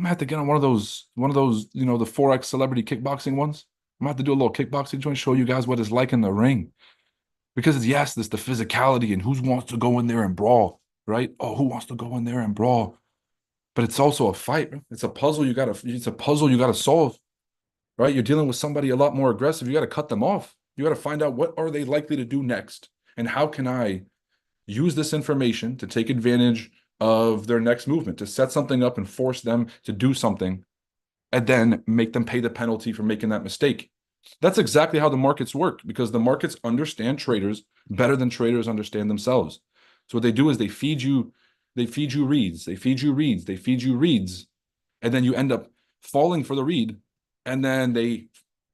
I'm gonna have to get on one of those, the Forex celebrity kickboxing ones. I'm gonna have to do a little kickboxing joint, show you guys what it's like in the ring. Because it's yes, there's the physicality and who wants to go in there and brawl, right? Oh, who wants to go in there and brawl? But it's also a fight. It's a puzzle you gotta solve, right? You're dealing with somebody a lot more aggressive. You gotta cut them off. You gotta find out what are they likely to do next, and how can I use this information to take advantage of their next movement, to set something up and force them to do something, and then make them pay the penalty for making that mistake. That's exactly how the markets work because the markets understand traders better than traders understand themselves. So what they do is they feed you reads, they feed you reads, they feed you reads, and then you end up falling for the read, and then they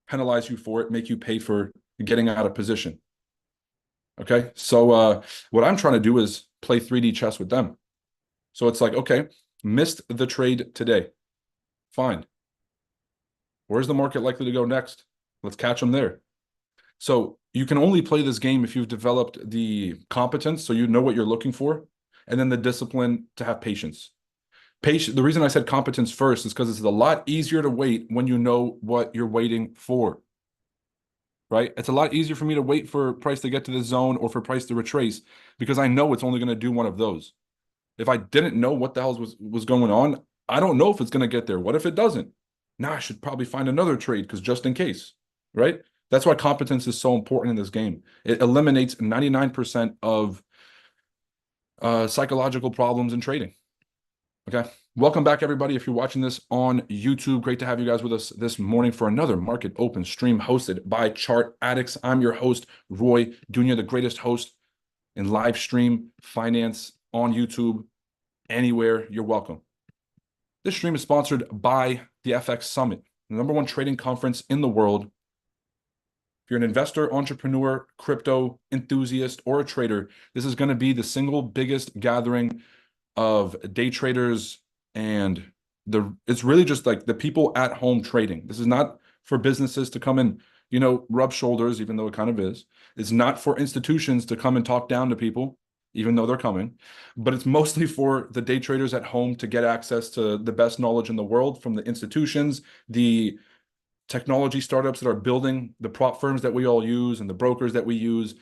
penalize you for it, make you pay for getting out of position. Okay. So what I'm trying to do is play 3D chess with them. So it's like, okay, missed the trade today. Fine. Where's the market likely to go next? Let's catch them there. So you can only play this game if you've developed the competence, so you know what you're looking for, and then the discipline to have patience. The reason I said competence first is because it's a lot easier to wait when you know what you're waiting for, right? It's a lot easier for me to wait for price to get to the zone or for price to retrace because I know it's only going to do one of those. If I didn't know what the hell was going on, I don't know if it's going to get there. What if it doesn't? Now I should probably find another trade because just in case, right? That's why competence is so important in this game. It eliminates 99% of psychological problems in trading. Okay. Welcome back, everybody. If you're watching this on YouTube, great to have you guys with us this morning for another Market Open stream hosted by Chart Addicts. I'm your host, Roy Dunya, the greatest host in live stream finance on YouTube. Anywhere, you're welcome. This stream is sponsored by the FX Summit, the #1 trading conference in the world. If you're an investor, entrepreneur, crypto enthusiast, or a trader, this is going to be the single biggest gathering of day traders, and it's really just like the people at home trading. This is not for businesses to come and, rub shoulders, even though it kind of is. It's not for institutions to come and talk down to people, even though they're coming, but it's mostly for the day traders at home to get access to the best knowledge in the world from the institutions, the technology startups that are building the prop firms that we all use and the brokers that we use,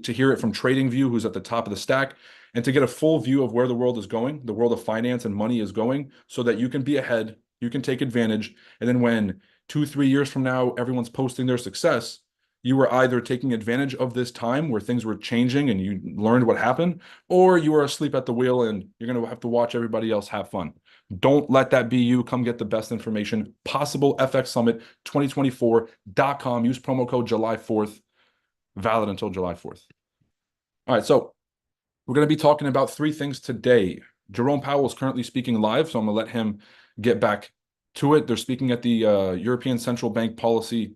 to hear it from TradingView, who's at the top of the stack, and to get a full view of where the world is going, the world of finance and money is going, so that you can be ahead, you can take advantage. And then when 2-3 years from now, everyone's posting their success, you were either taking advantage of this time where things were changing and you learned what happened, or you were asleep at the wheel and you're going to have to watch everybody else have fun. Don't let that be you. Come get the best information possible. FXSummit2024.com. Use promo code July 4th, valid until July 4th. All right, so we're going to be talking about three things today. Jerome Powell is currently speaking live, so I'm going to let him get back to it. They're speaking at the European Central Bank Policy,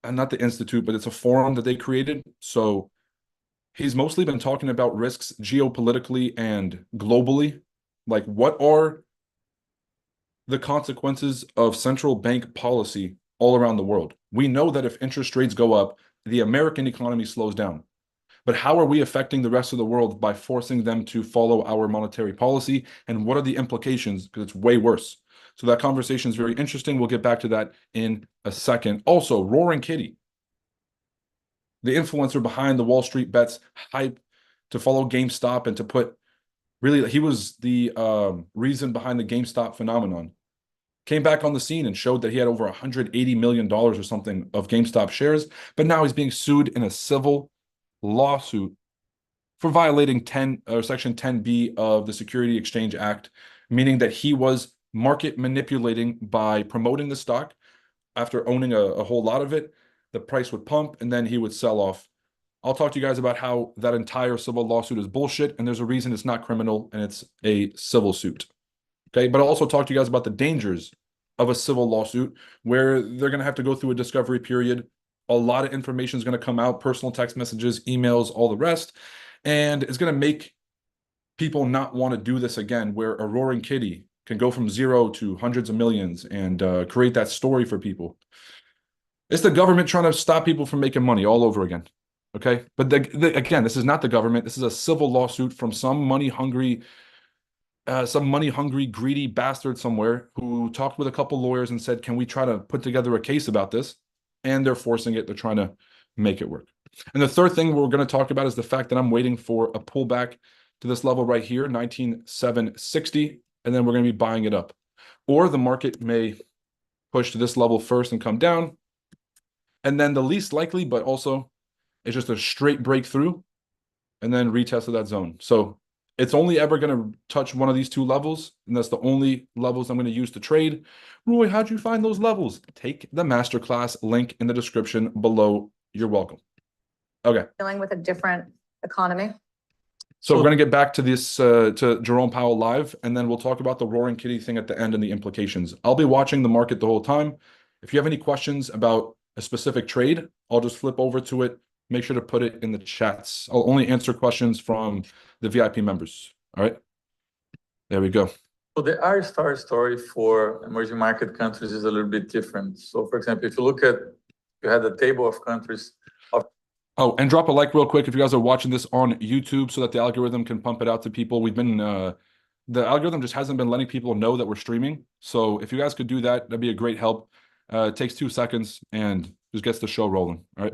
and not the Institute, but it's a forum that they created. So he's mostly been talking about risks geopolitically and globally. Like, what are the consequences of central bank policy all around the world? We know that if interest rates go up, the American economy slows down. But how are we affecting the rest of the world by forcing them to follow our monetary policy? And what are the implications? Because it's way worse. So that conversation is very interesting. We'll get back to that in a second. Also, Roaring Kitty, the influencer behind the Wall Street Bets hype to follow GameStop and to put, really, he was the reason behind the GameStop phenomenon. Came back on the scene and showed that he had over $180 million or something of GameStop shares, but now he's being sued in a civil lawsuit for violating Section 10B of the Security Exchange Act, meaning that he was market manipulating by promoting the stock. After owning a whole lot of it, the price would pump and then he would sell off. I'll talk to you guys about how that entire civil lawsuit is bullshit, and there's a reason it's not criminal and it's a civil suit. Okay, but I'll also talk to you guys about the dangers of a civil lawsuit where they're going to have to go through a discovery period. A lot of information is going to come out, personal text messages, emails, all the rest, and it's going to make people not want to do this again, where a Roaring Kitty can go from zero to hundreds of millions and create that story for people. It's the government trying to stop people from making money all over again. Okay. But again, this is not the government. This is a civil lawsuit from some money hungry some money-hungry, greedy bastard somewhere who talked with a couple lawyers and said, can we try to put together a case about this? And they're forcing it. They're trying to make it work. And the third thing we're going to talk about is the fact that I'm waiting for a pullback to this level right here, 19,760, and then we're going to be buying it up. Or the market may push to this level first and come down. And then the least likely, but also it's just a straight breakthrough and then retest of that zone. So it's only ever going to touch one of these two levels, and that's the only levels I'm going to use to trade. Roy, how'd you find those levels? Take the masterclass, link in the description below. You're welcome. Okay. Dealing with a different economy. So we're going to get back to this, to Jerome Powell live, and then we'll talk about the Roaring Kitty thing at the end and the implications. I'll be watching the market the whole time. If you have any questions about a specific trade, I'll just flip over to it. Make sure to put it in the chats. I'll only answer questions from the VIP members. All right. There we go. So the R-star story for emerging market countries is a little bit different. So for example, if you look at, you had a table of countries. Oh, and drop a like real quick if you guys are watching this on YouTube so that the algorithm can pump it out to people. We've been, the algorithm just hasn't been letting people know that we're streaming. So if you guys could do that, that'd be a great help. It takes 2 seconds and just gets the show rolling. All right.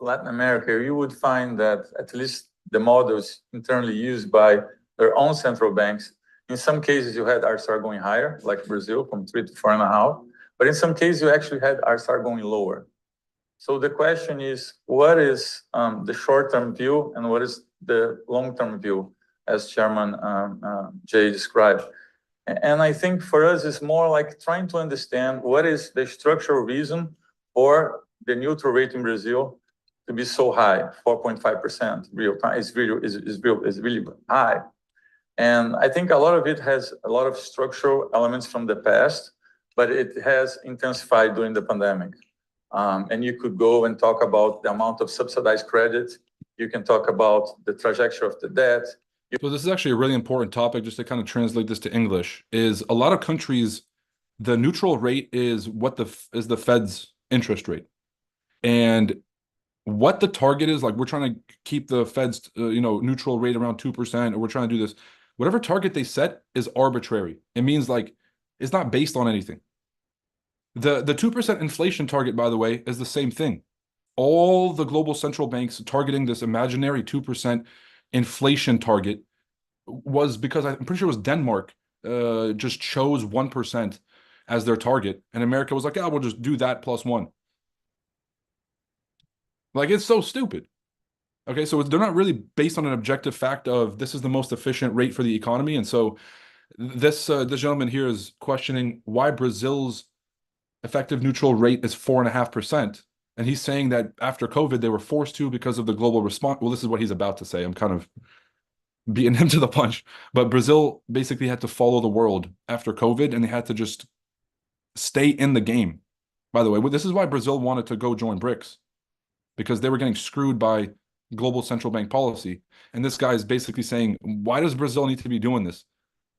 Latin America, you would find that at least the models internally used by their own central banks, in some cases you had R-star going higher, like Brazil from 3 to 4.5, but in some cases you actually had R-star going lower. So the question is, what is the short-term view and what is the long-term view, as Chairman Jay described? And I think for us, it's more like trying to understand what is the structural reason for the neutral rate in Brazil to be so high, 4.5% real time is really high. And I think a lot of it has a lot of structural elements from the past, but it has intensified during the pandemic. And you could go and talk about the amount of subsidized credit. You can talk about the trajectory of the debt. So this is actually a really important topic, just to kind of translate this to English, is a lot of countries, the neutral rate is what is the Fed's interest rate. And what the target is, like we're trying to keep the Fed's neutral rate around 2%, or we're trying to do this. Whatever target they set is arbitrary. It means like it's not based on anything. The 2% inflation target, by the way, is the same thing. All the global central banks targeting this imaginary 2% inflation target was because I'm pretty sure it was Denmark just chose 1% as their target. And America was like, yeah, we'll just do that plus 1. Like, it's so stupid. Okay, so they're not really based on an objective fact of this is the most efficient rate for the economy. And so this gentleman here is questioning why Brazil's effective neutral rate is 4.5%. And he's saying that after COVID, they were forced to because of the global response. Well, this is what he's about to say. I'm kind of beating him to the punch. But Brazil basically had to follow the world after COVID, and they had to just stay in the game. By the way, this is why Brazil wanted to go join BRICS, because they were getting screwed by global central bank policy. And this guy is basically saying, why does Brazil need to be doing this?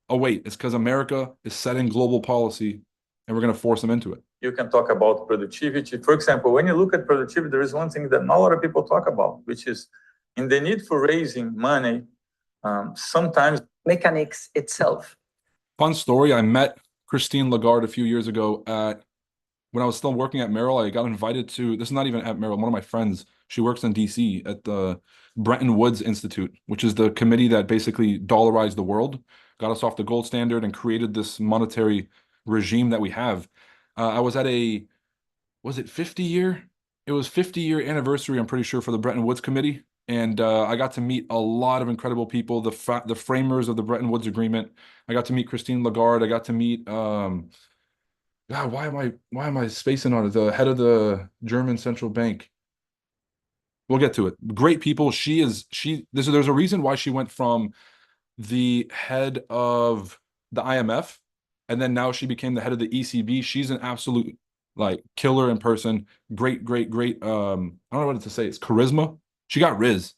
Oh, wait, it's because America is setting global policy and we're going to force them into it. You can talk about productivity. For example, when you look at productivity, there is one thing that not a lot of people talk about, which is in the need for raising money, sometimes Mechanics itself. Fun story. I met Christine Lagarde a few years ago when I was still working at Merrill. I got invited to, this is not even at Merrill, one of my friends, she works in DC at the Bretton Woods Institute, which is the committee that basically dollarized the world, got us off the gold standard and created this monetary regime that we have. I was at was it 50 year? It was 50-year anniversary, I'm pretty sure, for the Bretton Woods Committee. And I got to meet a lot of incredible people, the framers of the Bretton Woods Agreement. I got to meet Christine Lagarde. I got to meet God, why am I spacing on it? The head of the German central bank. We'll get to it. Great people. There's a reason why she went from the head of the IMF, and then now she became the head of the ECB. She's an absolute like killer in person. Great. I don't know what to say. It's charisma. She got Riz.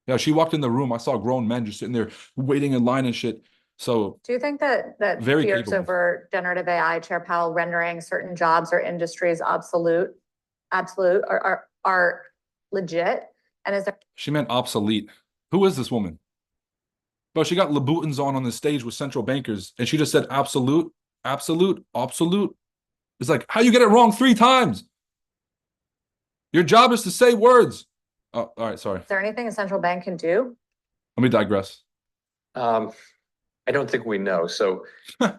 Yeah, she walked in the room. I saw grown men just sitting there waiting in line and shit. So Do you think that very fears capable. over generative AI, Chair Powell, rendering certain jobs or industries absolute are legit? And is there She meant obsolete. Who is this woman? But she got Louboutins on the stage with central bankers, and she just said absolute, absolute, absolute. It's like, how you get it wrong 3 times? Your job is to say words. Oh, all right, sorry. Is there anything a central bank can do? Let me digress. I don't think we know. So I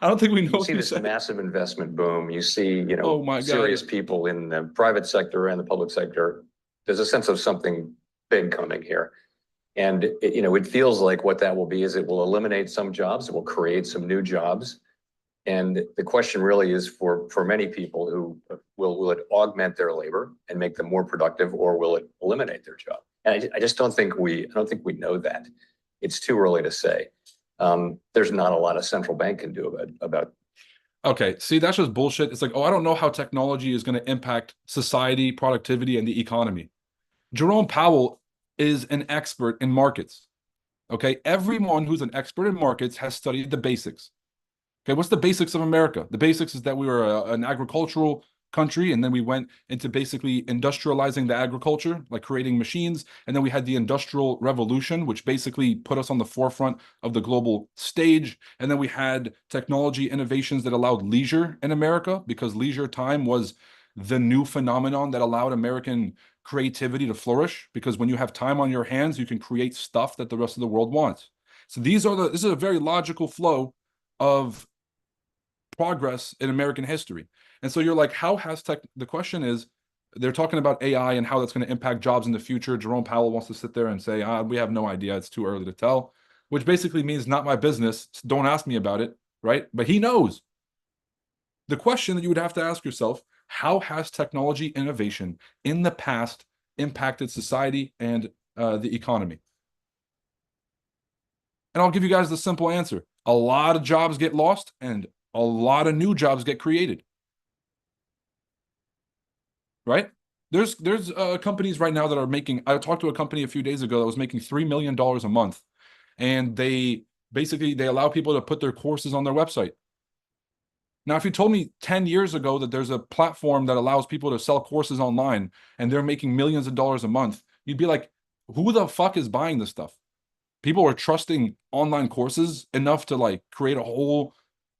don't think we know you what see you this said. massive investment boom. You see, Oh my God. serious people in the private sector and the public sector. There's a sense of something big coming here. And it feels like what that will be is it will eliminate some jobs, it will create some new jobs. And the question really is for many people who will it augment their labor and make them more productive, or will it eliminate their job? And I just don't think we know that. It's too early to say. There's not a lot a central bank can do about. Okay, see, that's just bullshit. It's like, oh, I don't know how technology is going to impact society, productivity, and the economy. Jerome Powell is an expert in markets. Okay, everyone who's an expert in markets has studied the basics. Okay, what's the basics of America? The basics is that we were an agricultural country, and then we went into basically industrializing the agriculture, like creating machines, and then we had the Industrial Revolution, which basically put us on the forefront of the global stage, and then we had technology innovations that allowed leisure in America, because leisure time was the new phenomenon that allowed American creativity to flourish, because when you have time on your hands, you can create stuff that the rest of the world wants. So this is a very logical flow of progress in American history. And so you're like, how has the question is, they're talking about AI and how that's going to impact jobs in the future. Jerome Powell wants to sit there and say, we have no idea. It's too early to tell, which basically means not my business. Don't ask me about it, right? But he knows. The question that you would have to ask yourself, how has technology innovation in the past impacted society and the economy? And I'll give you guys the simple answer. A lot of jobs get lost and a lot of new jobs get created. Right? There's companies right now that are making, I talked to a company a few days ago that was making $3 million a month. And they allow people to put their courses on their website. Now, if you told me 10 years ago that there's a platform that allows people to sell courses online and they're making millions of dollars a month, you'd be like, who the fuck is buying this stuff? People are trusting online courses enough to like create a whole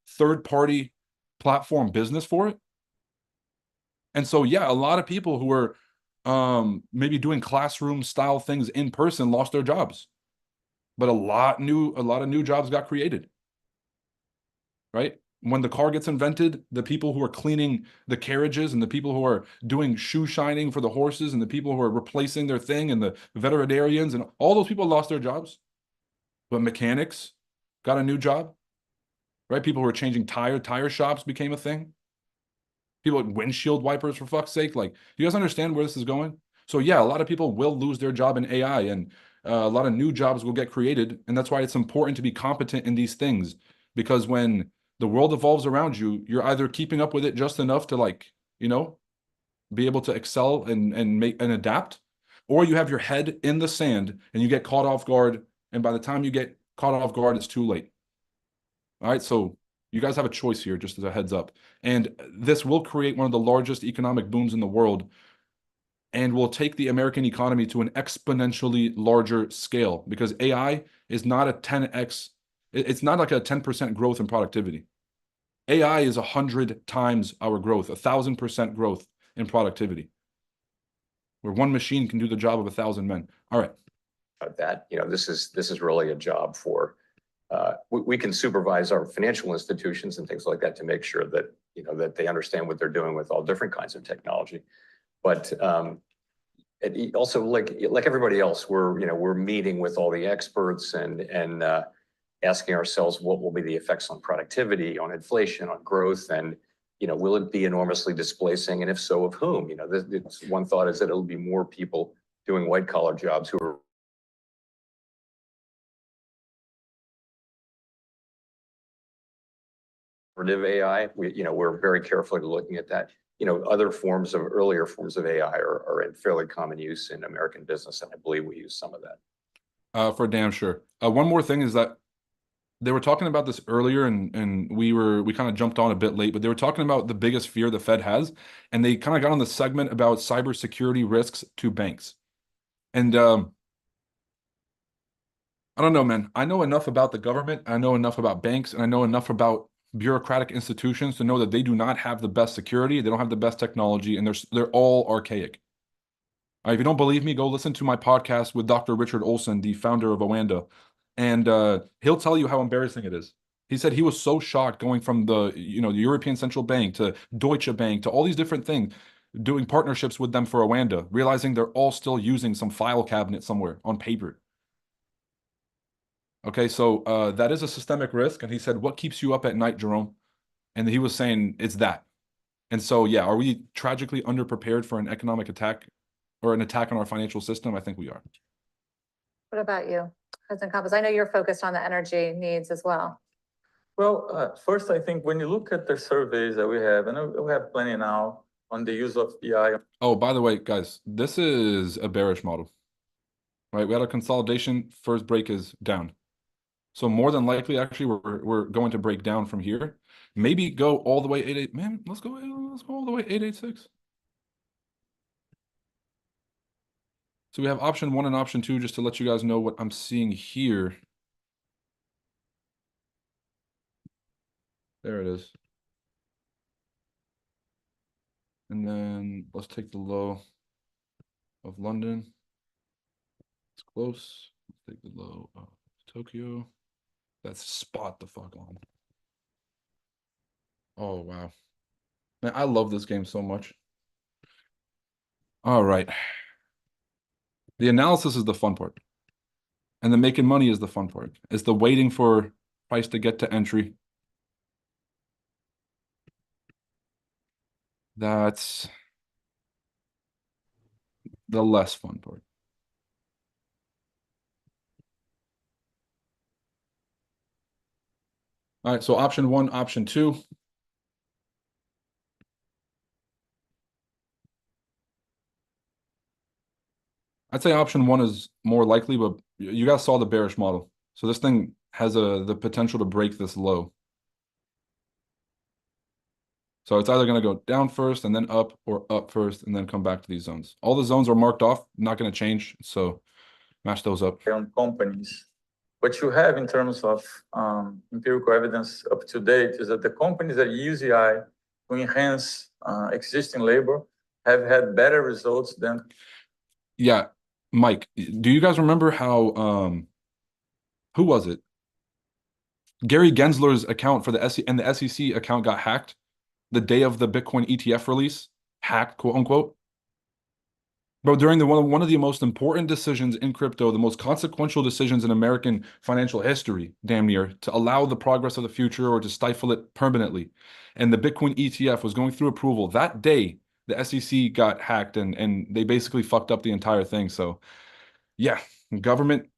third-party platform business for it. And so, yeah, a lot of people who were maybe doing classroom style things in person lost their jobs, but a lot of new jobs got created, right? When the car gets invented, the people who are cleaning the carriages and the people who are doing shoe shining for the horses and the people who are replacing their thing and the veterinarians and all those people lost their jobs. But mechanics got a new job, right? People who are changing tire shops became a thing. People with windshield wipers, for fuck's sake. Like, do you guys understand where this is going? So yeah, a lot of people will lose their job in AI, and a lot of new jobs will get created. And that's why it's important to be competent in these things, because when the world evolves around you, you're either keeping up with it just enough to like, be able to excel and make and adapt, or you have your head in the sand and you get caught off guard. And by the time you get caught off guard, it's too late. All right. So you guys have a choice here, just as a heads up. And this will create one of the largest economic booms in the world and will take the American economy to an exponentially larger scale, because AI is not a 10x. It's not like a 10% growth in productivity. AI is 100 times our growth, 1,000% growth in productivity, where one machine can do the job of 1,000 men. All right. That, this is really a job for, we can supervise our financial institutions and things like that to make sure that, that they understand what they're doing with all different kinds of technology. But it also, like everybody else, we're meeting with all the experts and asking ourselves what will be the effects on productivity, on inflation, on growth, and will it be enormously displacing, and if so, of whom? One thought is that it'll be more people doing white collar jobs who are AI. We're very carefully looking at that. Other earlier forms of AI are in fairly common use in American business, and I believe we use some of that. For damn sure. One more thing is that they were talking about this earlier, and we kind of jumped on a bit late, but they were talking about the biggest fear the Fed has, and they kind of got on the segment about cybersecurity risks to banks. And I don't know, man. I know enough about the government. I know enough about banks, and I know enough about bureaucratic institutions to know that they do not have the best security. They don't have the best technology, and they're all archaic. All right, if you don't believe me, go listen to my podcast with Dr. Richard Olson, the founder of Oanda, and he'll tell you how embarrassing it is. He said he was so shocked going from the European Central Bank to Deutsche Bank to all these different things, doing partnerships with them for Oanda, realizing they're all still using some file cabinet somewhere on paper. Okay, so that is a systemic risk. And he said, what keeps you up at night, Jerome? And he was saying it's that. And so, yeah, are we tragically underprepared for an economic attack or an attack on our financial system? I think we are. What about you, President Campos? I know you're focused on the energy needs as well. Well, first, I think when you look at the surveys that we have, and we have plenty now on the use of AI. Oh, by the way, guys, this is a bearish model, right? We had a consolidation. First break is down. So more than likely, actually, we're going to break down from here. Maybe go all the way 88. Man, let's go all the way 886. So we have option 1 and option 2, just to let you guys know what I'm seeing here. There it is. And then let's take the low of London. It's close. Let's take the low of Tokyo. That's spot the fuck on. Oh, wow. Man, I love this game so much. All right. The analysis is the fun part. And the making money is the fun part. It's the waiting for price to get to entry. That's the less fun part. All right, so option 1, option 2. I'd say option 1 is more likely, but you guys saw the bearish model. So this thing has the potential to break this low. So it's either going to go down first and then up, or up first and then come back to these zones. All the zones are marked off, not going to change. So match those up. On companies. What you have in terms of empirical evidence up to date is that the companies that use AI to enhance existing labor have had better results than. Yeah, Mike, do you guys remember how who was it? Gary Gensler's account for the SEC and the SEC account got hacked the day of the Bitcoin ETF release, hacked, quote unquote. Bro, during one of the most important decisions in crypto, the most consequential decisions in American financial history, damn near, to allow the progress of the future or to stifle it permanently. And the Bitcoin ETF was going through approval. That day, the SEC got hacked and they basically fucked up the entire thing. So, yeah, government,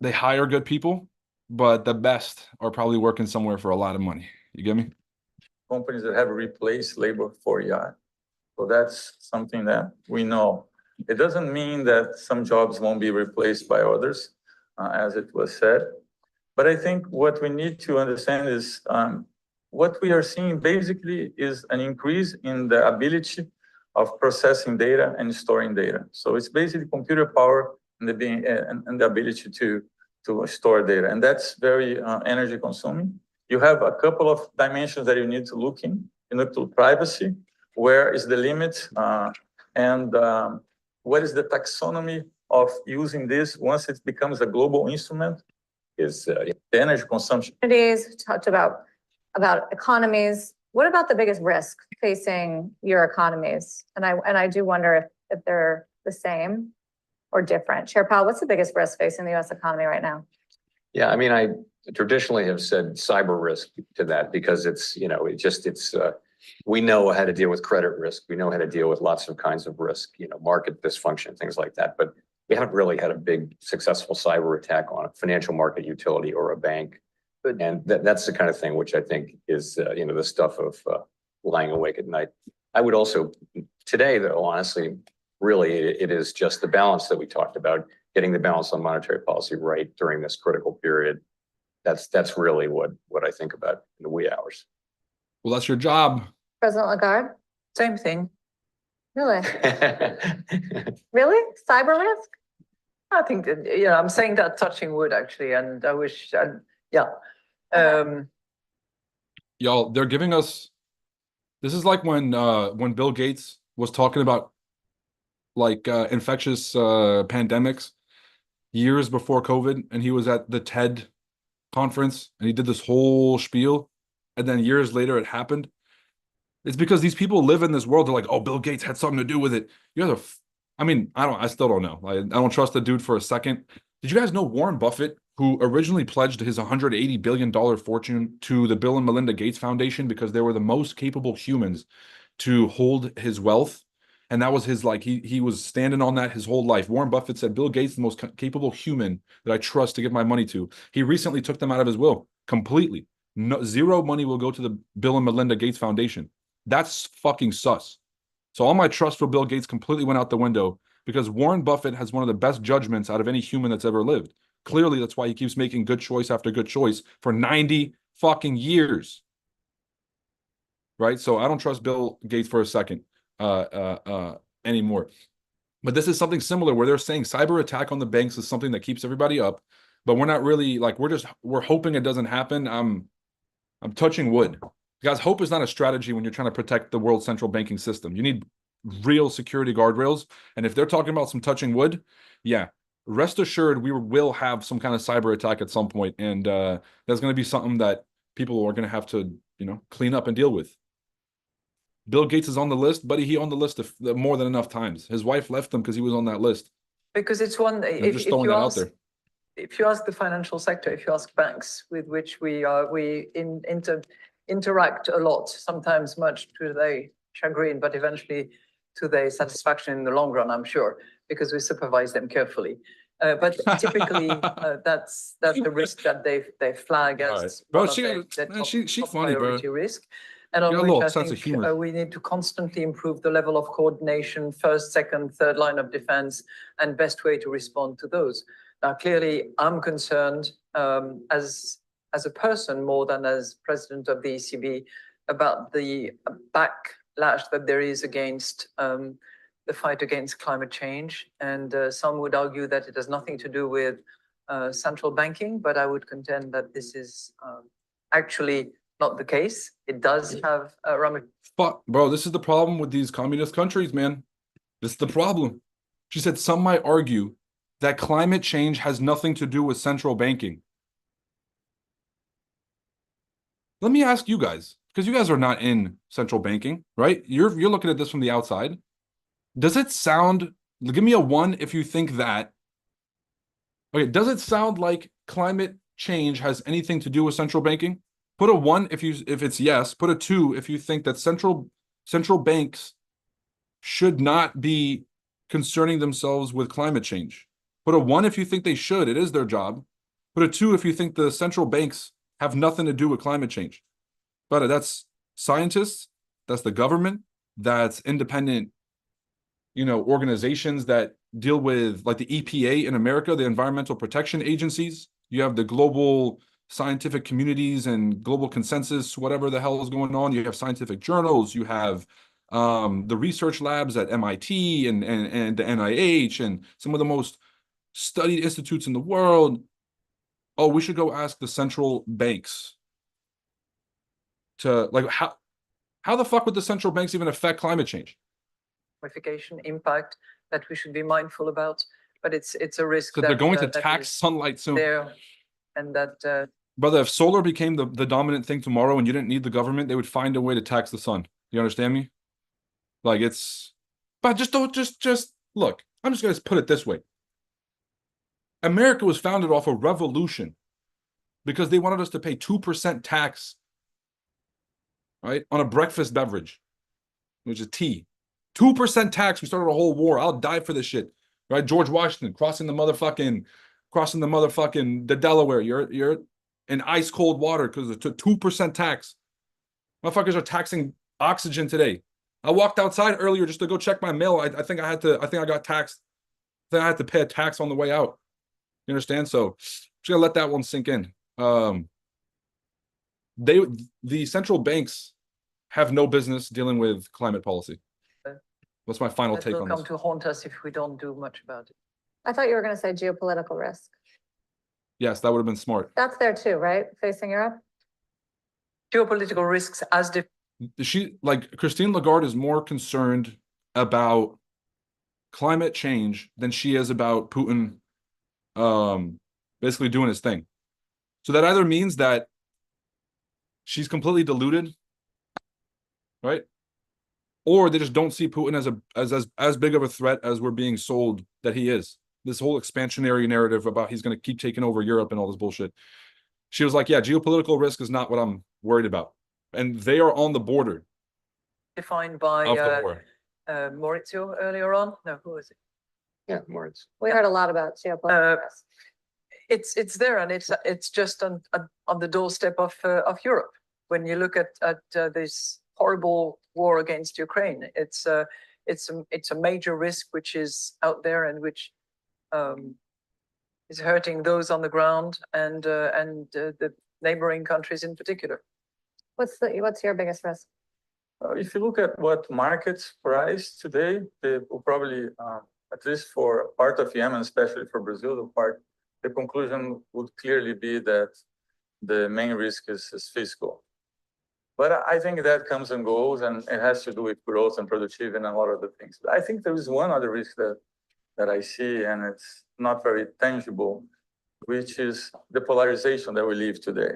they hire good people, but the best are probably working somewhere for a lot of money. You get me? Companies that have replaced labor for AI. So that's something that we know. It doesn't mean that some jobs won't be replaced by others, as it was said. But I think what we need to understand is what we are seeing basically is an increase in the ability of processing data and storing data. So it's basically computer power and the ability to store data. And that's very energy consuming. You have a couple of dimensions that you need to look in. You look to privacy. Where is the limit? And what is the taxonomy of using this once it becomes a global instrument? Is the energy consumption. Talked about economies. What about the biggest risk facing your economies? And I do wonder if they're the same or different. Chair Powell, what's the biggest risk facing the U.S. economy right now? Yeah, I mean, I traditionally have said cyber risk to that because it's, we know how to deal with credit risk. We know how to deal with lots of kinds of risk, market dysfunction, things like that. But we haven't really had a big successful cyber attack on a financial market utility or a bank. And that's the kind of thing which I think is, the stuff of lying awake at night. I would also, today, though, honestly, really, it is just the balance that we talked about, getting the balance on monetary policy right during this critical period. That's really what I think about in the wee hours. Well, that's your job. President Lagarde? Same thing. Really? Really? Cyber risk? I think that, I'm saying that touching wood actually, and I wish, yeah. Y'all, they're giving us, this is like when Bill Gates was talking about like infectious pandemics years before COVID, and he was at the TED conference and he did this whole spiel, and then years later it happened. It's because these people live in this world. They're like, oh, Bill Gates had something to do with it. You guys are, I still don't know. I don't trust the dude for a second. Did you guys know Warren Buffett, who originally pledged his $180 billion fortune to the Bill and Melinda Gates Foundation because they were the most capable humans to hold his wealth? And that was his, like, he was standing on that his whole life. Warren Buffett said, Bill Gates, the most capable human that I trust to give my money to. He recently took them out of his will completely. No, zero money will go to the Bill and Melinda Gates Foundation. That's fucking sus. So all my trust for Bill Gates completely went out the window because Warren Buffett has one of the best judgments out of any human that's ever lived. Clearly, that's why he keeps making good choice after good choice for 90 fucking years. Right? So I don't trust Bill Gates for a second anymore. But this is something similar where they're saying cyber attack on the banks is something that keeps everybody up, but we're not really, like, we're hoping it doesn't happen. I'm touching wood. Guys, hope is not a strategy when you're trying to protect the world's central banking system. You need real security guardrails. And if they're talking about some touching wood, yeah, rest assured we will have some kind of cyber attack at some point. And there's going to be something that people are going to have to, clean up and deal with. Bill Gates is on the list, buddy. He on the list more than enough times. His wife left him because he was on that list. Because it's one, Just throwing that out there. If you ask the financial sector, if you ask banks with which we interact a lot, sometimes much to their chagrin, but eventually to their satisfaction in the long run, I'm sure, because we supervise them carefully. But typically, that's the risk that they flag as bro. She's funny, bro. Risk. And on which I think we need to constantly improve the level of coordination, first, second, third line of defense, and best way to respond to those. Now, clearly, I'm concerned as a person more than as president of the ECB about the backlash that there is against the fight against climate change. And some would argue that it has nothing to do with central banking, but I would contend that this is actually not the case. It does have a Fuck, bro, this is the problem with these communist countries, man. This is the problem. She said some might argue that climate change has nothing to do with central banking. Let me ask you guys, because you guys are not in central banking, right? You're looking at this from the outside. Does it sound, give me a 1 if you think that. Okay, does it sound like climate change has anything to do with central banking? Put a 1 if it's yes. Put a 2 if you think that central banks should not be concerning themselves with climate change. Put a 1 if you think they should. It is their job. Put a 2 if you think the central banks have nothing to do with climate change. But that's scientists, that's the government, that's independent, organizations that deal with, like the EPA in America, the Environmental Protection Agencies. You have the global scientific communities and global consensus, whatever the hell is going on. You have scientific journals. You have the research labs at MIT and the NIH and some of the most studied institutes in the world. Oh, we should go ask the central banks to, like, how the fuck would the central banks even affect climate change? Impact that we should be mindful about, but it's a risk that they're going to tax sunlight soon. There, and that brother, if solar became the dominant thing tomorrow and you didn't need the government, they would find a way to tax the sun. You understand me? Like, but just look, I'm just gonna put it this way. America was founded off a revolution because they wanted us to pay 2% tax, right, on a breakfast beverage, which is tea. 2% tax. We started a whole war. I'll die for this shit, right? George Washington crossing the Delaware. You're in ice cold water because it's a 2% tax. Motherfuckers are taxing oxygen today. I walked outside earlier just to go check my mail. I think I got taxed. I think I had to pay a tax on the way out. You understand? So just gonna let that one sink in. The central banks have no business dealing with climate policy. What's my final take on this? It will come to haunt us if we don't do much about it. I thought you were going to say geopolitical risk. Yes, that would have been smart. That's there too, right? Facing Europe? Geopolitical risks as Christine Lagarde is more concerned about climate change than she is about Putin basically doing his thing. So that either means that she's completely deluded, right? Or they just don't see Putin as big of a threat as we're being sold that he is. This whole expansionary narrative about he's going to keep taking over Europe and all this bullshit. She was like, yeah, geopolitical risk is not what I'm worried about. And they are on the border. Defined by Maurizio earlier on. No, who is it? Yeah, Moritz. We heard a lot about geopolitical risk. It's there, and it's just on the doorstep of Europe. When you look at this horrible war against Ukraine, it's a major risk which is out there and which is hurting those on the ground and the neighboring countries in particular. What's your biggest risk? If you look at what markets price today, they will probably, at least for part of Yemen, especially for Brazil, the conclusion would clearly be that the main risk is fiscal. But I think that comes and goes, and it has to do with growth and productivity and a lot of the things. But I think there is one other risk that I see, and it's not very tangible, which is the polarization that we live today.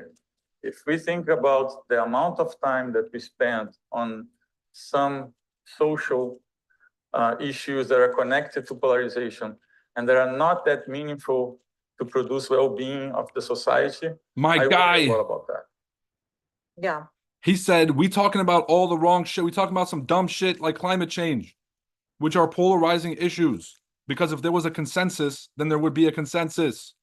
If we think about the amount of time that we spend on some social issues that are connected to polarization and that are not that meaningful to produce well-being of the society, I worry a lot about that. Yeah. He said, we talking about all the wrong shit. We talking about some dumb shit like climate change, which are polarizing issues. Because if there was a consensus, then there would be a consensus.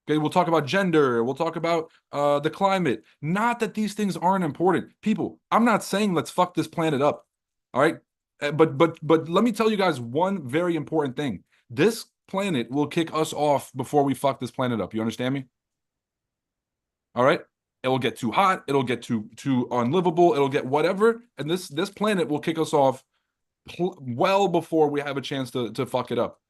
Okay, we'll talk about gender. We'll talk about the climate. Not that these things aren't important. People, I'm not saying let's fuck this planet up. All right? But let me tell you guys one very important thing. This planet will kick us off before we fuck this planet up. You understand me? All right? It will get too hot. It'll get too unlivable. It'll get whatever. And this planet will kick us off well before we have a chance to fuck it up.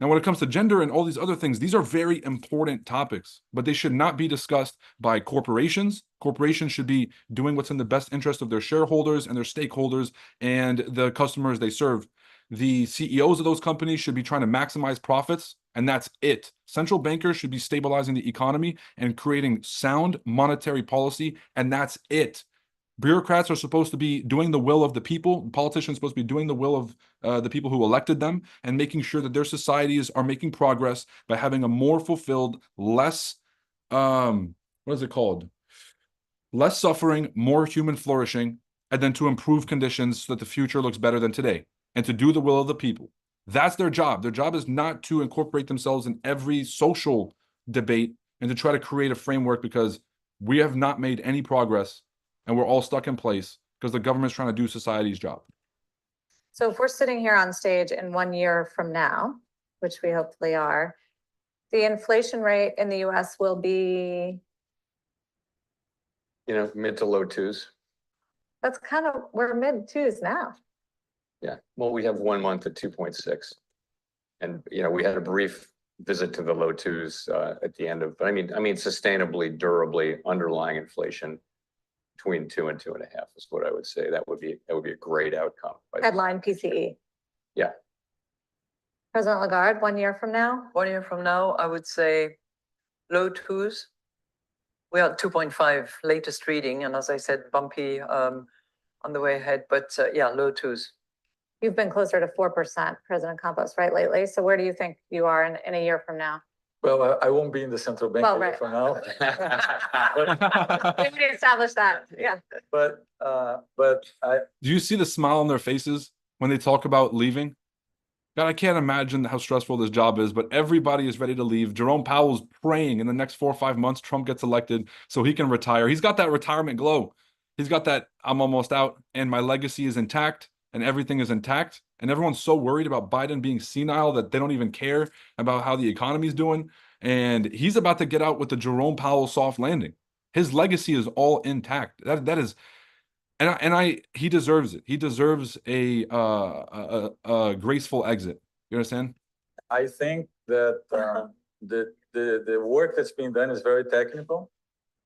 Now, when it comes to gender and all these other things, these are very important topics, but they should not be discussed by corporations. Corporations should be doing what's in the best interest of their shareholders and their stakeholders and the customers they serve. The CEOs of those companies should be trying to maximize profits, and that's it. Central bankers should be stabilizing the economy and creating sound monetary policy, and that's it. Bureaucrats are supposed to be doing the will of the people. Politicians are supposed to be doing the will of the people who elected them and making sure that their societies are making progress by having a more fulfilled, less, what is it called? Less suffering, more human flourishing, and then to improve conditions so that the future looks better than today and to do the will of the people. That's their job. Their job is not to incorporate themselves in every social debate and to try to create a framework because we have not made any progress and we're all stuck in place because the government's trying to do society's job. So if we're sitting here on stage in 1 year from now, which we hopefully are, the inflation rate in the US will be, mid to low twos. that's kind of, we're mid twos now. Yeah. Well, we have 1 month at 2.6. And, we had a brief visit to the low twos at the end of, I mean, sustainably, durably underlying inflation between 2 and 2.5 is what I would say. That would be a great outcome. Headline PCE. Yeah. President Lagarde, 1 year from now? 1 year from now, I would say low twos. We are 2.5 latest reading, and as I said, bumpy on the way ahead, but yeah, low twos. You've been closer to 4%, President Campos, right, lately. So where do you think you are in a year from now? Well, I won't be in the central bank for now. We established that, yeah. But do you see the smile on their faces when they talk about leaving? God, I can't imagine how stressful this job is, but everybody is ready to leave. Jerome Powell's praying in the next 4 or 5 months Trump gets elected so he can retire. He's got that retirement glow. He's got that I'm almost out and my legacy is intact and everything is intact. And everyone's so worried about Biden being senile that they don't even care about how the economy's doing. And he's about to get out with the Jerome Powell soft landing. His legacy is all intact. That is, he deserves it. He deserves a graceful exit. You understand? I think that the work that's being done is very technical.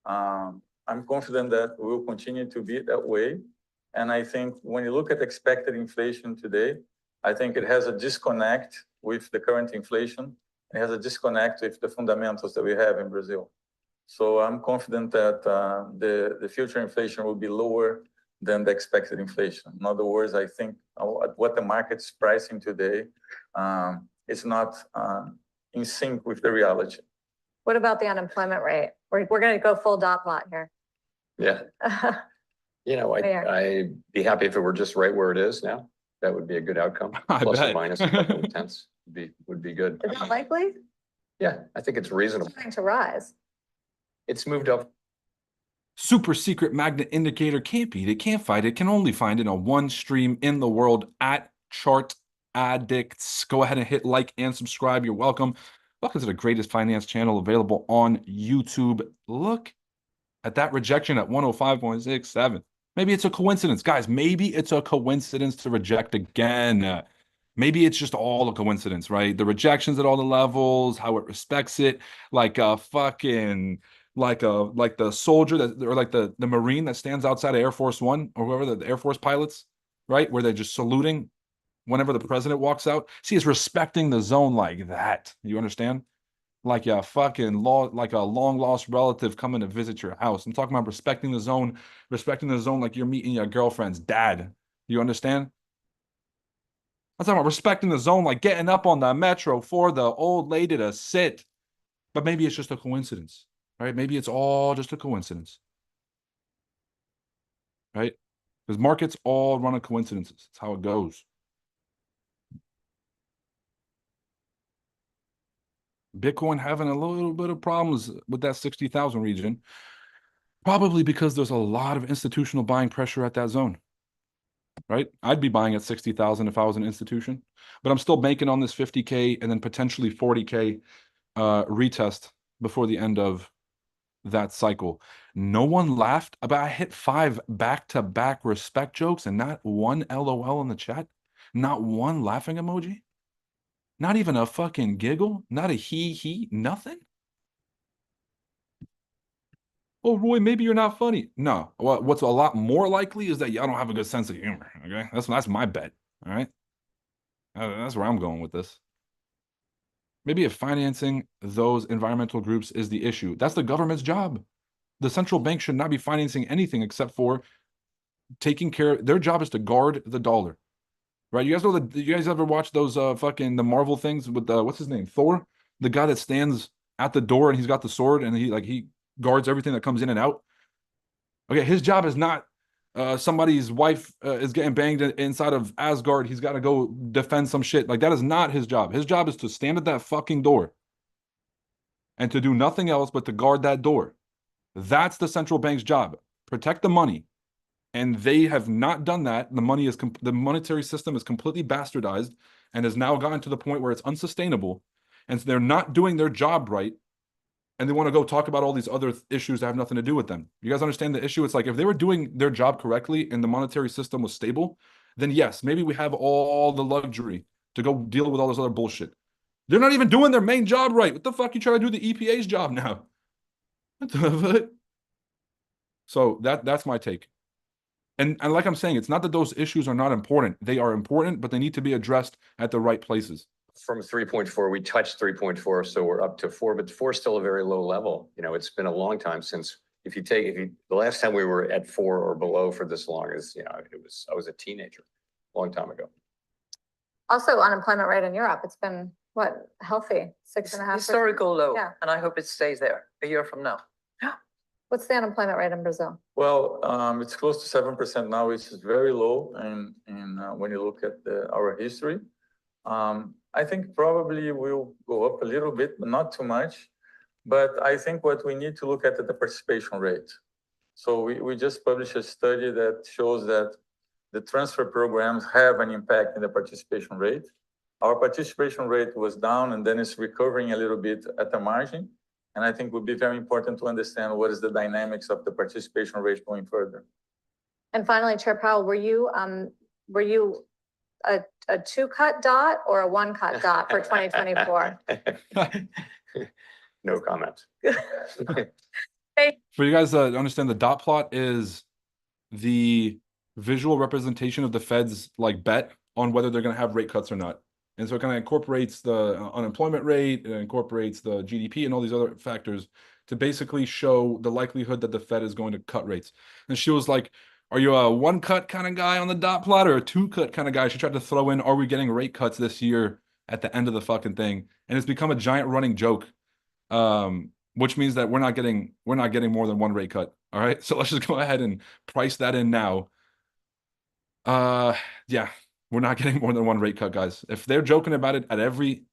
I'm confident that we will continue to be that way. And I think when you look at expected inflation today, I think it has a disconnect with the current inflation. It has a disconnect with the fundamentals that we have in Brazil. So I'm confident that the future inflation will be lower than the expected inflation. In other words, I think what the market's pricing today is not in sync with the reality. What about the unemployment rate? We're going to go full dot plot here. Yeah. You know, I'd be happy if it were just right where it is now. That would be a good outcome. Plus or minus a couple of tenths would be good. Is that likely? Yeah, I think it's reasonable. It's going to rise. It's moved up. Super secret magnet indicator can't beat it, can't fight it, can only find it on one stream in the world at Chart Addicts. Go ahead and hit like and subscribe. You're welcome. Welcome to the greatest finance channel available on YouTube. Look at that rejection at 105.67. Maybe it's a coincidence. Guys, maybe it's a coincidence to reject again. Maybe it's just all a coincidence, right? The rejections at all the levels, how it respects it, like a fucking, like the soldier that, or like the Marine that stands outside of Air Force One or whoever, the Air Force pilots, right? Where they're just saluting whenever the president walks out. See, it's respecting the zone like that. You understand? Like a fucking like a long lost relative coming to visit your house. I'm talking about respecting the zone like you're meeting your girlfriend's dad. You understand? I'm talking about respecting the zone like getting up on the metro for the old lady to sit. But maybe it's just a coincidence, right? Maybe it's all just a coincidence, right? Because markets all run on coincidences. That's how it goes. Bitcoin having a little bit of problems with that 60,000 region, probably because there's a lot of institutional buying pressure at that zone, right? I'd be buying at 60,000 if I was an institution, but I'm still banking on this 50K and then potentially 40K retest before the end of that cycle. No one laughed about I hit 5 back-to-back respect jokes and not one LOL in the chat, not one laughing emoji. Not even a fucking giggle, not a he, nothing. Oh, Roy, maybe you're not funny. No, what's a lot more likely is that y'all don't have a good sense of humor. Okay, that's my bet. All right, that's where I'm going with this. Maybe if financing those environmental groups is the issue, that's the government's job. The central bank should not be financing anything except for taking care. Their job is to guard the dollar. Right, you guys know that? You guys ever watch those fucking the Marvel things with what's his name, Thor, the guy that stands at the door and he's got the sword and he guards everything that comes in and out. Okay, his job is not somebody's wife is getting banged inside of Asgard. He's got to go defend some shit. Like that is not his job. His job is to stand at that fucking door and to do nothing else but to guard that door. That's the central bank's job. Protect the money. And they have not done that. The monetary system is completely bastardized and has now gotten to the point where it's unsustainable. And so they're not doing their job right. And they want to go talk about all these other issues that have nothing to do with them. You guys understand the issue? It's like if they were doing their job correctly and the monetary system was stable, then yes, maybe we have all the luxury to go deal with all this other bullshit. They're not even doing their main job right. What the fuck you trying to do the EPA's job now? What the fuck? So that's my take. And like I'm saying, it's not that those issues are not important. They are important, but they need to be addressed at the right places. From 3.4, we touched 3.4, so we're up to 4, but 4 is still a very low level. You know, it's been a long time since, the last time we were at 4 or below for this long is, you know, I was a teenager, a long time ago. Also, unemployment rate in Europe, it's been, what, healthy, 6.5%? Historical low, yeah. And I hope it stays there a year from now. What's the unemployment rate in Brazil? Well, it's close to 7% now, which is very low. And when you look at our history, I think probably will go up a little bit, but not too much. But I think what we need to look at is the participation rate. So we just published a study that shows that the transfer programs have an impact in the participation rate. Our participation rate was down and then it's recovering a little bit at the margin. And I think it would be very important to understand what is the dynamics of the participation rate going further. And finally, Chair Powell, were you a two-cut dot or a one-cut dot for 2024? No comment. For you guys to understand, the dot plot is the visual representation of the Fed's like bet on whether they're going to have rate cuts or not. And so it kind of incorporates the unemployment rate, it incorporates the GDP and all these other factors to basically show the likelihood that the Fed is going to cut rates. And she was like, are you a one cut kind of guy on the dot plot or a two cut kind of guy? She tried to throw in, are we getting rate cuts this year at the end of the fucking thing? And it's become a giant running joke. Which means that we're not getting more than one rate cut. All right. So let's just go ahead and price that in now. Yeah, we're not getting more than one rate cut, guys. If they're joking about it at every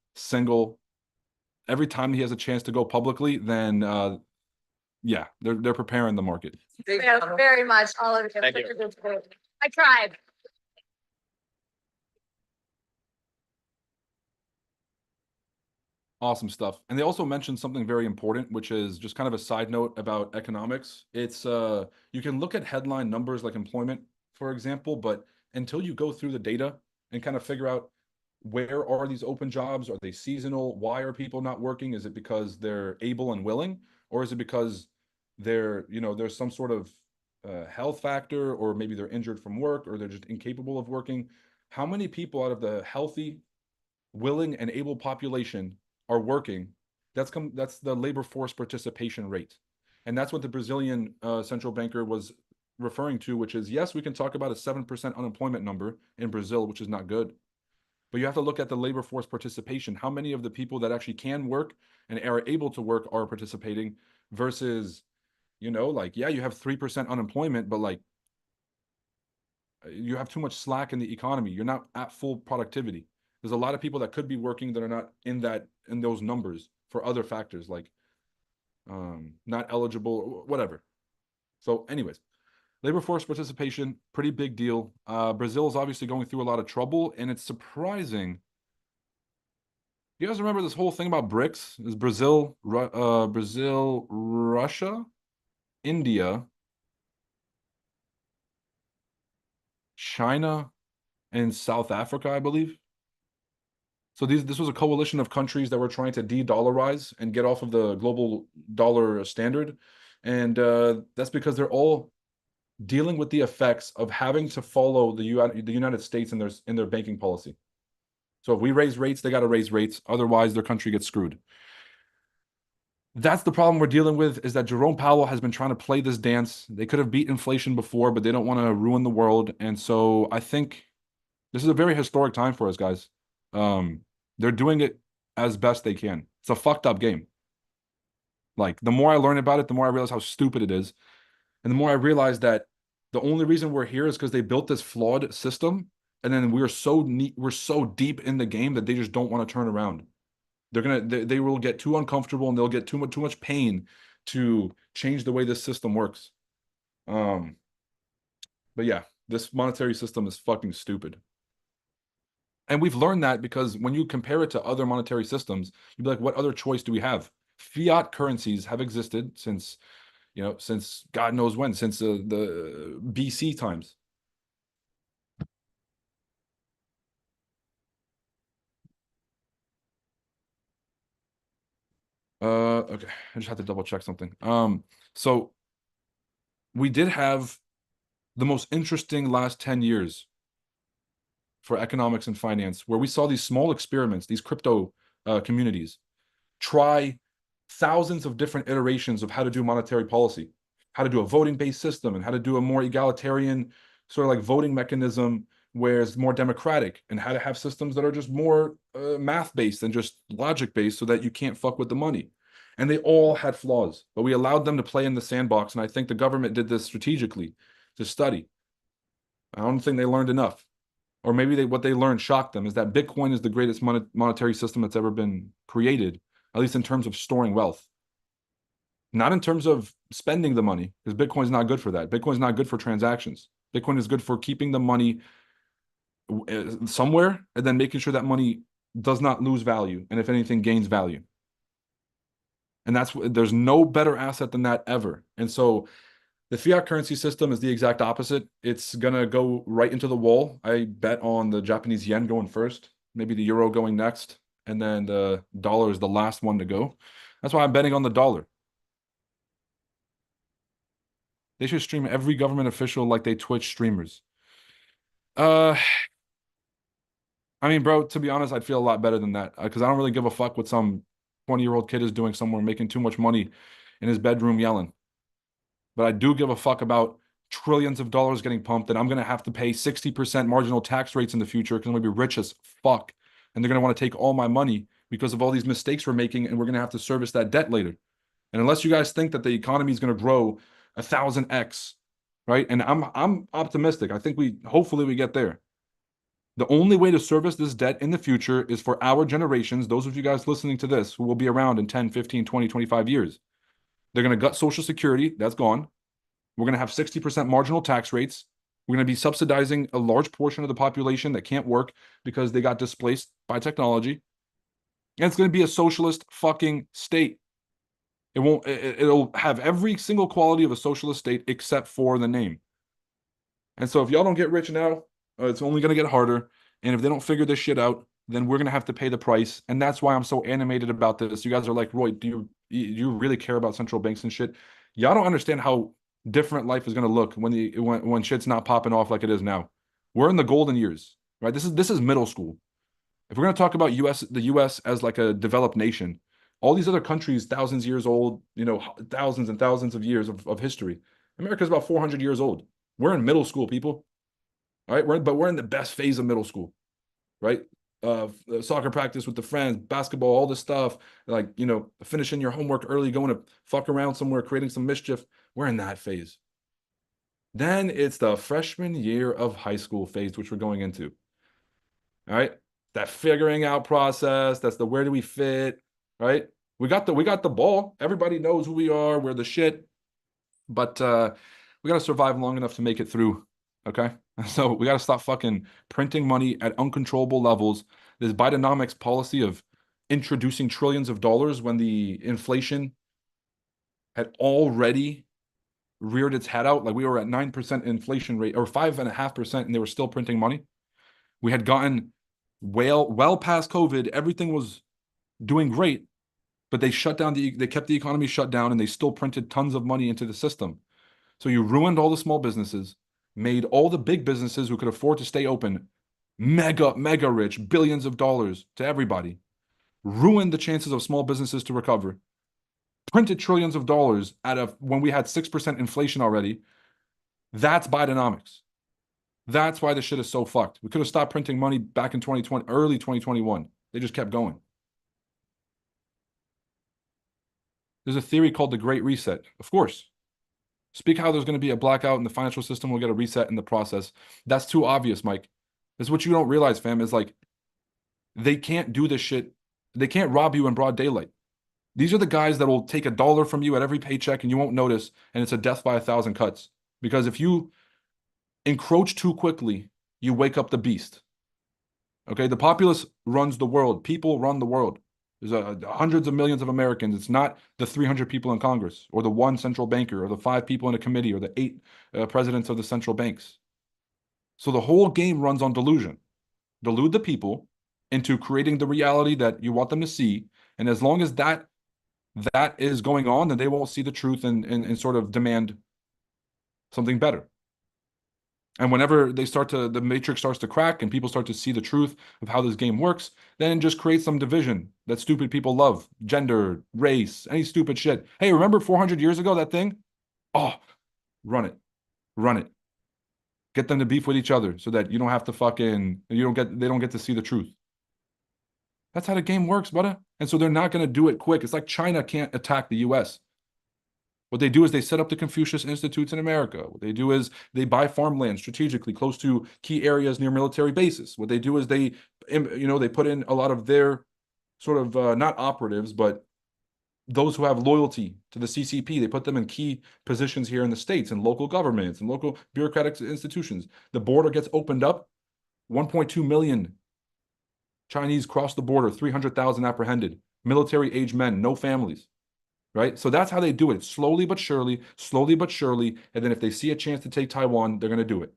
time he has a chance to go publicly, then yeah, they're preparing the market. Very much, all of you. Thank you. I tried. Awesome stuff. And they also mentioned something very important, which is just kind of a side note about economics. It's you can look at headline numbers like employment, for example, but until you go through the data and kind of figure out where are these open jobs, are they seasonal, why are people not working? Is it because they're able and willing, or is it because they're, there's some sort of health factor, or maybe they're injured from work, or they're just incapable of working? How many people out of the healthy, willing, and able population are working? That's the labor force participation rate. And that's what the Brazilian central banker was referring to, which is, yes, we can talk about a 7% unemployment number in Brazil, which is not good. But you have to look at the labor force participation. How many of the people that actually can work and are able to work are participating versus, like, yeah, you have 3% unemployment, but like you have too much slack in the economy. You're not at full productivity. There's a lot of people that could be working that are not in those numbers for other factors, like not eligible, whatever. So anyways, labor force participation, pretty big deal. Brazil is obviously going through a lot of trouble, and it's surprising. You guys remember this whole thing about BRICS? Is Brazil, Russia, India, China, and South Africa, I believe. So this was a coalition of countries that were trying to de-dollarize and get off of the global dollar standard. And that's because they're all dealing with the effects of having to follow the United States in their banking policy. So if we raise rates, they got to raise rates. Otherwise, their country gets screwed. That's the problem we're dealing with, is that Jerome Powell has been trying to play this dance. They could have beat inflation before, but they don't want to ruin the world. And so I think this is a very historic time for us, guys. They're doing it as best they can. It's a fucked up game. Like, the more I learn about it, the more I realize how stupid it is. And the more I realize that the only reason we're here is because they built this flawed system. And then we're so deep in the game that they just don't want to turn around. They will get too uncomfortable, and they'll get too much pain to change the way this system works. But yeah, this monetary system is fucking stupid. And we've learned that because when you compare it to other monetary systems, you'd be like, what other choice do we have? Fiat currencies have existed since God knows when, since the BC times. Okay, I just have to double check something. So we did have the most interesting last 10 years for economics and finance, where we saw these small experiments, these crypto communities, try thousands of different iterations of how to do monetary policy, how to do a voting-based system, and how to do a more egalitarian sort of like voting mechanism where it's more democratic, and how to have systems that are just more math-based and just logic-based so that you can't fuck with the money. And they all had flaws, but we allowed them to play in the sandbox, and I think the government did this strategically to study. I don't think they learned enough. Or maybe what they learned shocked them, is that Bitcoin is the greatest monetary system that's ever been created, at least in terms of storing wealth. Not in terms of spending the money, because Bitcoin is not good for that. Bitcoin is not good for transactions. Bitcoin is good for keeping the money somewhere and then making sure that money does not lose value, and if anything, gains value. And there's no better asset than that ever. And so The fiat currency system is the exact opposite. It's gonna go right into the wall. I bet on the Japanese yen going first, maybe the euro going next, and then the dollar is the last one to go. That's why I'm betting on the dollar. They should stream every government official like they Twitch streamers. I mean, bro, to be honest, I'd feel a lot better than that because I don't really give a fuck what some 20-year-old kid is doing somewhere making too much money in his bedroom yelling. But I do give a fuck about trillions of dollars getting pumped, and I'm going to have to pay 60% marginal tax rates in the future because I'm going to be rich as fuck. And they're going to want to take all my money because of all these mistakes we're making, and we're going to have to service that debt later. And unless you guys think that the economy is going to grow 1,000x, right? And I'm optimistic. I think hopefully we get there. The only way to service this debt in the future is for our generations, those of you guys listening to this, who will be around in 10, 15, 20, 25 years. They're going to gut Social Security. That's gone. We're going to have 60% marginal tax rates. We're going to be subsidizing a large portion of the population that can't work because they got displaced by technology. And it's going to be a socialist fucking state. It'll have every single quality of a socialist state except for the name. And so if y'all don't get rich now, it's only going to get harder. And if they don't figure this shit out, then we're going to have to pay the price. And that's why I'm so animated about this. You guys are like, Roy, do you really care about central banks and shit? Y'all don't understand how different life is going to look when shit's not popping off like it is now. We're in the golden years, right? This is middle school. If we're going to talk about the US as like a developed nation, all these other countries, thousands of years old, thousands and thousands of years of history. America's about 400 years old. We're in middle school, people. All right, but we're in the best phase of middle school, right? Soccer practice with the friends, basketball, all this stuff, like, finishing your homework early, going to fuck around somewhere, creating some mischief. We're in that phase. Then it's the freshman year of high school phase, which we're going into. All right, that figuring out process. That's the where do we fit, right? We got the ball. Everybody knows who we are. We're the shit, but we got to survive long enough to make it through. Okay, so we got to stop fucking printing money at uncontrollable levels. This Bidenomics policy of introducing trillions of dollars when the inflation had already reared its head out. Like we were at 9% inflation rate or 5.5%, and they were still printing money. We had gotten well past COVID. Everything was doing great, but they kept the economy shut down, and they still printed tons of money into the system. So you ruined all the small businesses, made all the big businesses who could afford to stay open mega rich, billions of dollars to everybody, ruined the chances of small businesses to recover, printed trillions of dollars when we had 6% inflation already. That's Bidenomics. That's why this shit is so fucked. We could have stopped printing money back in 2020, early 2021. They just kept going. There's a theory called the Great Reset. Of course. Speak how there's going to be a blackout and the financial system will get a reset in the process. That's too obvious, Mike. This is what you don't realize, fam, is like they can't do this shit. They can't rob you in broad daylight. These are the guys that will take $1 from you at every paycheck and you won't notice, and it's a death by 1,000 cuts. Because if you encroach too quickly, you wake up the beast. Okay, the populace runs the world. People run the world. There's hundreds of millions of Americans. It's not the 300 people in Congress or the one central banker or the 5 people in a committee or the 8 presidents of the central banks. So the whole game runs on delusion. Delude the people into creating the reality that you want them to see. And as long as that is going on, then they won't see the truth and sort of demand something better. And whenever the matrix starts to crack and people start to see the truth of how this game works, then it just creates some division that stupid people love. Gender, race, any stupid shit. Hey, remember 400 years ago, that thing? Oh, run it. Get them to beef with each other so that you don't have to they don't get to see the truth. That's how the game works, brother. And so they're not going to do it quick. It's like China can't attack the US. What they do is they set up the Confucius Institutes in America. What they do is they buy farmland strategically close to key areas near military bases. What they do is they put in a lot of their sort of not operatives, but those who have loyalty to the CCP. They put them in key positions here in the States and local governments and local bureaucratic institutions. The border gets opened up. 1.2 million Chinese cross the border, 300,000 apprehended. Military-age men, no families. right? So that's how they do it, slowly but surely, slowly but surely. And then if they see a chance to take Taiwan, they're going to do it.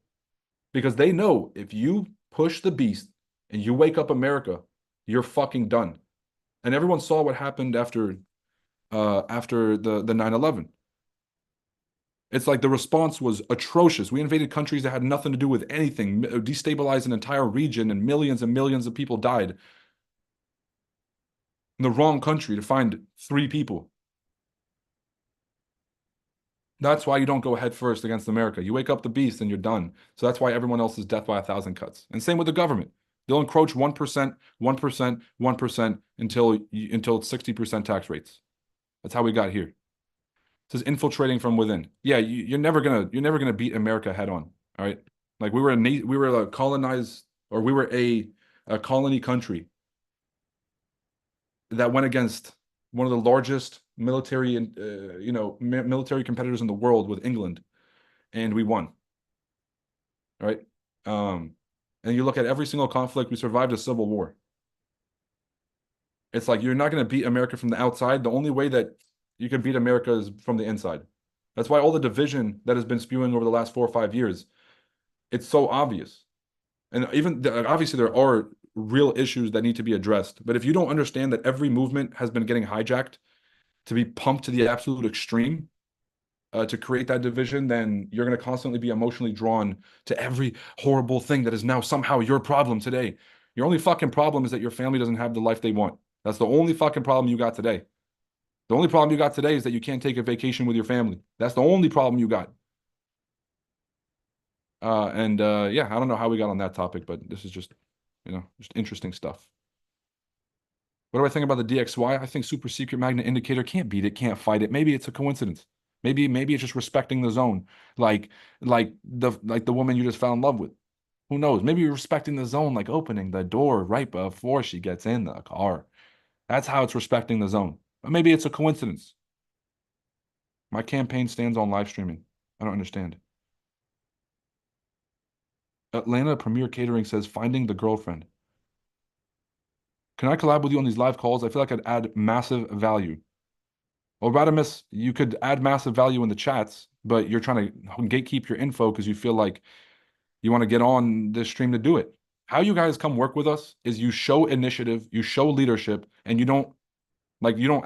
Because they know if you push the beast and you wake up America, you're fucking done. And everyone saw what happened after the 9/11. It's like the response was atrocious. We invaded countries that had nothing to do with anything, destabilized an entire region, and millions of people died in the wrong country to find 3 people. That's why you don't go head first against America. You wake up the beast and you're done. So that's why everyone else is death by 1,000 cuts. And same with the government. They'll encroach 1%, 1%, 1% until it's 60% tax rates. That's how we got here. It says infiltrating from within. Yeah, you're never gonna beat America head on. All right, like we were a colonized, or we were a colony country that went against one of the largest military and military competitors in the world with England, and we won. Right, and you look at every single conflict, we survived a civil war. It's like you're not going to beat America from the outside. The only way that you can beat America is from the inside. That's why all the division that has been spewing over the last 4 or 5 years, it's so obvious. And even obviously there are real issues that need to be addressed. But if you don't understand that every movement has been getting hijacked to be pumped to the absolute extreme to create that division, then you're going to constantly be emotionally drawn to every horrible thing that is now somehow your problem today. Your only fucking problem is that your family doesn't have the life they want. That's the only fucking problem you got today. The only problem you got today is that you can't take a vacation with your family. That's the only problem you got. Yeah, I don't know how we got on that topic, but this is just interesting stuff. What do I think about the DXY? I think super secret magnet indicator can't beat it, can't fight it. Maybe it's a coincidence. Maybe it's just respecting the zone, like the woman you just fell in love with. Who knows? Maybe you're respecting the zone, like opening the door right before she gets in the car. That's how it's respecting the zone. But maybe it's a coincidence. My campaign stands on live streaming. I don't understand. Atlanta Premier Catering says, finding the girlfriend. Can I collab with you on these live calls? I feel like I'd add massive value. Well, Radimus, you could add massive value in the chats, but you're trying to gatekeep your info because you feel like you want to get on this stream to do it. How you guys come work with us is you show initiative, you show leadership, and you don't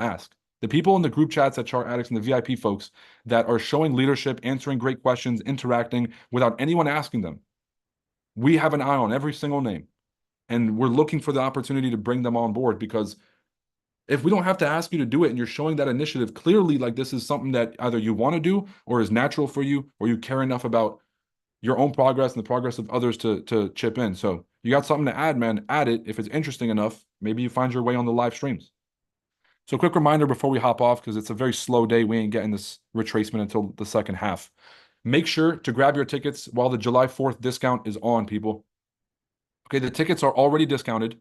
ask. The people in the group chats at Chart Addicts and the VIP folks that are showing leadership, answering great questions, interacting without anyone asking them, we have an eye on every single name. And we're looking for the opportunity to bring them on board, because if we don't have to ask you to do it and you're showing that initiative, clearly like this is something that either you want to do or is natural for you, or you care enough about your own progress and the progress of others to chip in. So you got something to add, man, add it. If it's interesting enough, maybe you find your way on the live streams. So quick reminder before we hop off, because it's a very slow day. We ain't getting this retracement until the second half. Make sure to grab your tickets while the July 4th discount is on, people. Okay, the tickets are already discounted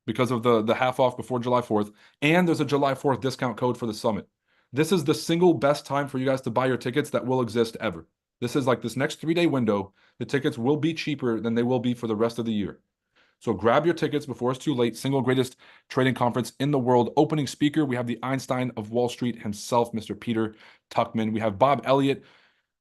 because of the half off before July 4th, and there's a July 4th discount code for the summit. This is the single best time for you guys to buy your tickets that will exist ever. This is like this next 3-day window. The tickets will be cheaper than they will be for the rest of the year. So grab your tickets before it's too late. Single greatest trading conference in the world. Opening speaker, we have the Einstein of Wall Street himself, Mr. Peter Tuchman. We have Bob Elliott,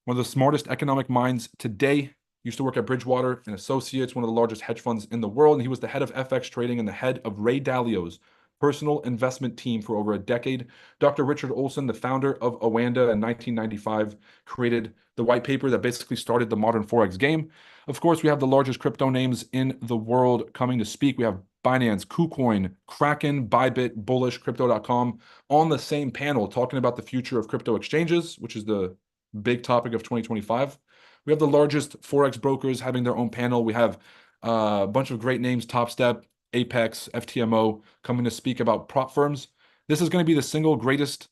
one of the smartest economic minds today. Used to work at Bridgewater and Associates, one of the largest hedge funds in the world. And he was the head of FX trading and the head of Ray Dalio's personal investment team for over a decade. Dr. Richard Olson, the founder of Oanda in 1995, created the white paper that basically started the modern Forex game. Of course, we have the largest crypto names in the world coming to speak. We have Binance, KuCoin, Kraken, Bybit, Bullish, Crypto.com on the same panel talking about the future of crypto exchanges, which is the big topic of 2025. We have the largest Forex brokers having their own panel. We have a bunch of great names, Top Step, Apex, FTMO, coming to speak about prop firms. This is going to be the single greatest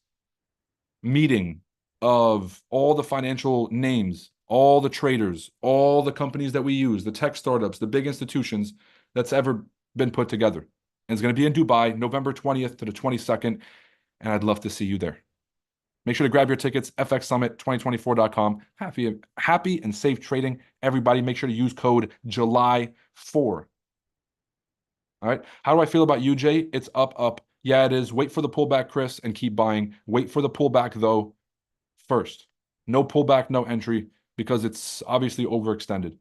meeting of all the financial names, all the traders, all the companies that we use, the tech startups, the big institutions that's ever been put together. And it's going to be in Dubai, November 20th to the 22nd. And I'd love to see you there. Make sure to grab your tickets, fxsummit2024.com. Happy and safe trading, everybody. Make sure to use code July4. All right. How do I feel about UJ? It's up, up. Yeah, it is. Wait for the pullback, Chris, and keep buying. Wait for the pullback, though, first. No pullback, no entry, because it's obviously overextended.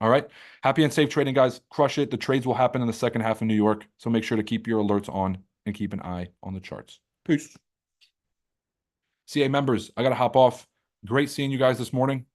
All right. Happy and safe trading, guys. Crush it. The trades will happen in the second half of New York. So make sure to keep your alerts on and keep an eye on the charts. Peace. CA members, I got to hop off. Great seeing you guys this morning.